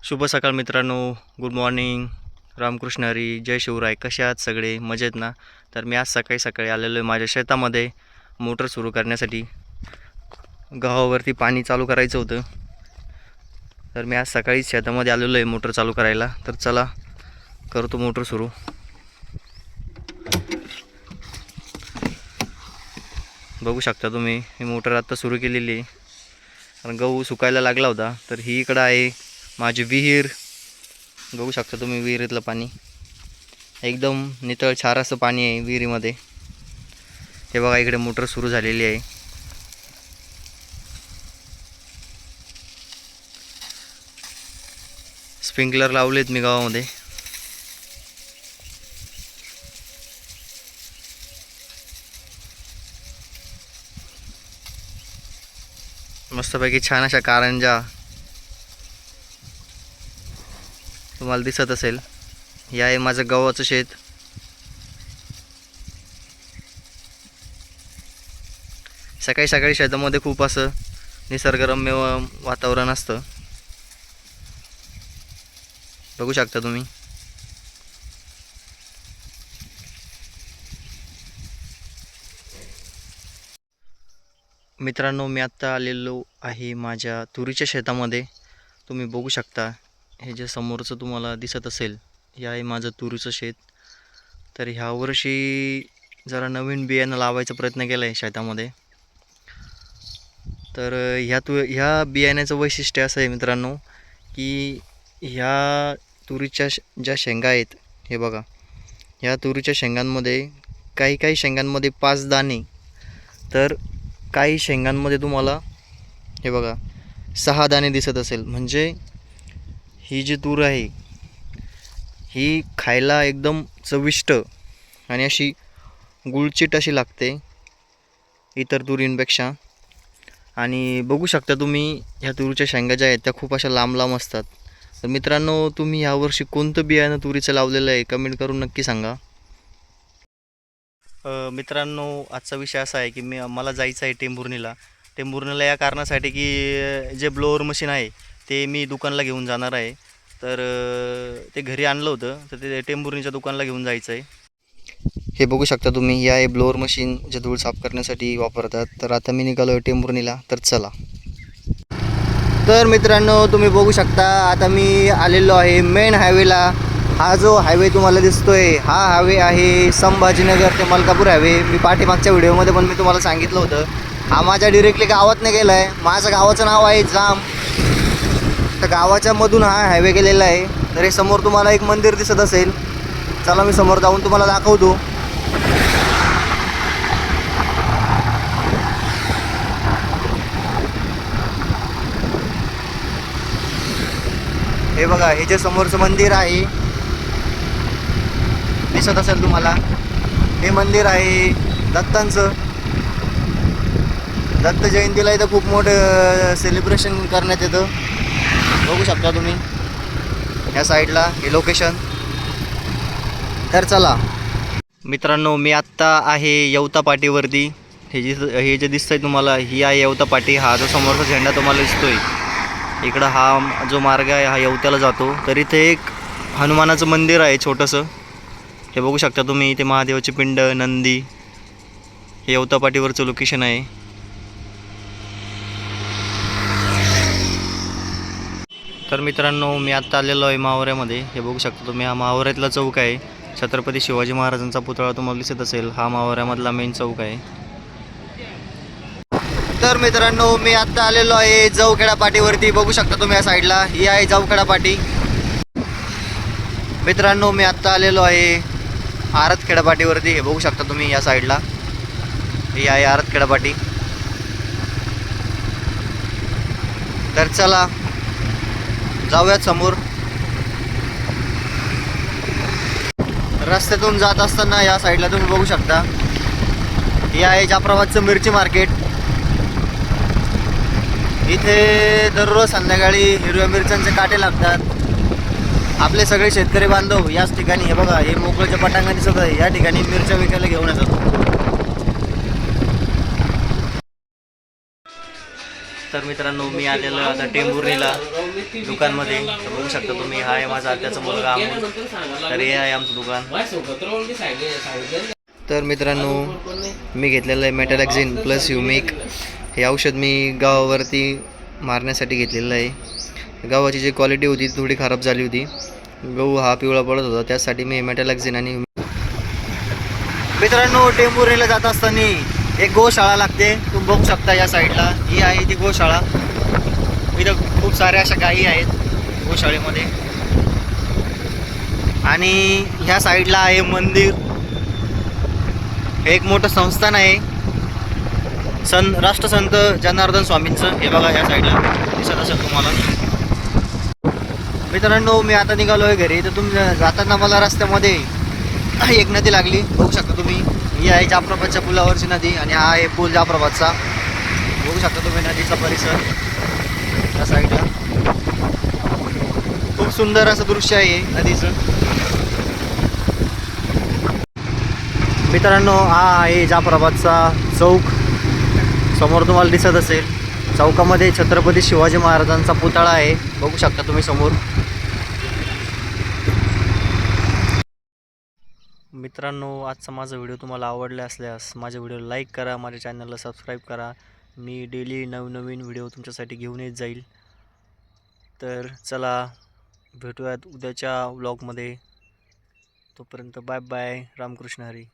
शुभ सकाळ मित्रांनो, गुड मॉर्निंग, रामकृष्ण हरी, जय शिवराय. कसे आहात सगळे? मजेत ना? तर मी आज सकाळी सकाळी आलेलो आहे माझ्या शेतामध्ये मोटर सुरू करण्यासाठी. गावावरती पाणी चालू करायचं होतं, तर मी आज सकाळी शेतामध्ये आलेलो आहे मोटर चालू करायला. तर चला करतो मोटर सुरू. बघू शकता तुम्ही, ही मोटर आत्ता सुरू केलेली आहे. कारण गहू सुकायला लागला होता. तर ही इकडं आहे माझी विहीर. बघू शकता तुम्ही विहिरीतलं पाणी, एकदम नितळ छार असं पाणी आहे विहिरीमध्ये. हे बघा, इकडे मोटर सुरू झालेली आहे. स्प्रिंकलर लावलेत मी गावामध्ये. मस्तपैकी छान अशा कारंजा तुम्हाला दिसत असेल. हे आहे माझं गव्हाचं शेत. सकाळी सकाळी शेतामध्ये खूप असं निसर्गरम्य वातावरण असतं. बघू शकता तुम्ही. मित्रांनो, मी आत्ता आलेलो आहे माझ्या तुरीच्या शेतामध्ये. तुम्ही बघू शकता, हे जे समोरचं तुम्हाला दिसत असेल, हे आहे माझं तुरीचं शेत. तर ह्या वर्षी जरा नवीन बियाणं लावायचा प्रयत्न केला आहे शेतामध्ये. तर ह्या बियाण्याचं वैशिष्ट्य असं आहे मित्रांनो, की ह्या तुरीच्या ज्या शेंगा आहेत, हे बघा, ह्या तुरीच्या शेंगांमध्ये काही शेंगांमध्ये 5 दाणे, तर काही शेंगांमध्ये तुम्हाला हे बघा 6 दाणे दिसत असेल. म्हणजे ही जी तूर आहे ही खायला एकदम चविष्ट आणि अशी गुळचिट अशी लागते इतर तुरींपेक्षा. आणि बघू शकता तुम्ही, ह्या तुरीच्या शेंगा ज्या आहेत त्या खूप अशा लांब लांब असतात. तर मित्रांनो, तुम्ही यावर्षी कोणतं बियाणं तुरीचं लावलेलं आहे कमेंट करून नक्की सांगा. मित्रांनो, आजचा विषय असा आहे की मला जायचं आहे टेंभुर्णीला या कारणासाठी की जे ब्लोअर मशीन आहे ते मी दुकानला घेऊन जाणार आहे. तर ते घरी आणलं होतं, तर ते टेंभुर्णीच्या दुकानला घेऊन जायचं आहे. हे बघू शकता तुम्ही, या ब्लोअर मशीन जे धूळ साफ करण्यासाठी वापरतात. तर आता मी निघालो आहे टेंभुर्णीला. तर चला. तर मित्रांनो, तुम्ही बघू शकता, आता मी आलेलो आहे मेन हायवेला. हा जो हायवे तुम्हाला दिसतोय, हा हायवे आहे संभाजीनगर ते मलकापूर हायवे. मी पाठीमागच्या व्हिडिओमध्ये पण मी तुम्हाला सांगितलं होतं, हा माझ्या डिरेक्टली गावात नाही गेला आहे. माझं गावाचं नाव आहे जाम. तर गावाच्या मधून हा हायवे गेलेला आहे. तर हे समोर तुम्हाला एक मंदिर दिसत असेल. चला मी समोर जाऊन तुम्हाला दाखवतो. हे बघा, हे जे समोरचं मंदिर आहे दिसत असेल तुम्हाला, हे मंदिर आहे दत्तांचं. दत्त जयंतीला इथं खूप मोठं सेलिब्रेशन करण्यात येतं. बघू शकता तुम्ही ह्या साईडला हे लोकेशन. तर चला मित्रांनो, मी आत्ता आहे येवता पाटीवरती. हे जे दिसतंय तुम्हाला, ही आहे येवता पाटी. हा जो समोरचा झेंडा तुम्हाला दिसतोय, इकडं हा जो मार्ग आहे हा येवत्याला जातो. तर इथे एक हनुमानाचं मंदिर आहे छोटंसं. हे बघू शकता तुम्ही, इथे महादेवाची पिंड, नंदी. हे येवता पाटीवरचं लोकेशन आहे. तर मित्रांनो, मी आत्ता आलेलो आहे मावऱ्यामध्ये. हे बघू शकता तुम्ही, हा मावऱ्यातला चौक आहे. छत्रपती शिवाजी महाराजांचा पुतळा तुम्हाला दिसत असेल. हा मावऱ्यामधला मेन चौक आहे. तर मित्रांनो, मी आत्ता आलेलो आहे जवखेडा पाटीवरती. बघू शकता तुम्ही या साईडला, ही आहे जवखेडा पाटी. मित्रांनो, मी आत्ता आलेलो आहे आरतखेडा पाटीवरती. हे बघू शकता तुम्ही या साईडला, ही आहे आरतखेडा पाटी. तर चला जाऊयात समोर. रस्त्यातून जात असताना या साईडला तुम्ही बघू शकता, हे आहे जाफराबादचं मिरची मार्केट. इथे दररोज संध्याकाळी हिरव्या मिरच्यांचे काटे लागतात. आपले सगळे शेतकरी बांधव याच ठिकाणी, हे बघा, हे मोकळ्याचे पटांगण दिसत आहे, या ठिकाणी मिरच्या विकायला घेऊन येतात. तर मित्रांनो मी आलेलो आता टेंभुर्णीला दुकानमध्ये. तर बघू शकता तुम्ही, हा आहे माझा आत्याचा मुलगा अमोल. तर हे आहे आमचं दुकान. तर मित्रांनो मी घेतलेलं आहे मेटॅलॅक्झिन प्लस युमिक. हे औषध मी गावावरती मारण्यासाठी घेतलेलं आहे. गव्हाची जी क्वालिटी होती ती थोडी खराब झाली होती. गहू हा पिवळा पडत होता, त्यासाठी मी मेटॅलॅक्झिन आणि मित्रांनो टेंभुर्णीला जात असताना एक गोशाळा लागते. तुम्ही बघू शकता या साईडला, ही आहे ती गोशाळा. इथं खूप साऱ्या अशा गायी आहेत गोशाळेमध्ये. आणि ह्या साईडला आहे मंदिर. हे एक मोठं संस्थान आहे राष्ट्रसंत जनार्दन स्वामींचं. हे बघा या साईडला दिसत असेल तुम्हाला. मित्रांनो मी आता निघालो आहे घरी. तर तुम्ही जाताना मला रस्त्यामध्ये एक नदी लागली, बघू शकता तुम्ही. ही आहे जाफराबादच्या पुलावरची नदी आणि हा आहे पूल जाफराबादचा. बघू शकता तुम्ही नदीचा परिसर त्या साईडला. खूप सुंदर असं दृश्य आहे नदीचं. मित्रांनो हा आहे जाफराबादचा चौक. समोर तुम्हाला दिसत असेल, चौकामध्ये छत्रपती शिवाजी महाराजांचा पुतळा आहे, बघू शकता तुम्ही समोर. मित्रांनो आजचा माझा व्हिडिओ तुम्हाला आवडला असल्यास माझ्या व्हिडिओला लाईक करा, माझ्या चॅनलला सबस्क्राईब करा. मी डेली नवनवीन व्हिडिओ तुमच्यासाठी घेऊन येत जाईल. तर चला भेटूयात उद्याच्या व्लॉगमध्ये. तोपर्यंत बाय बाय. रामकृष्ण हरी.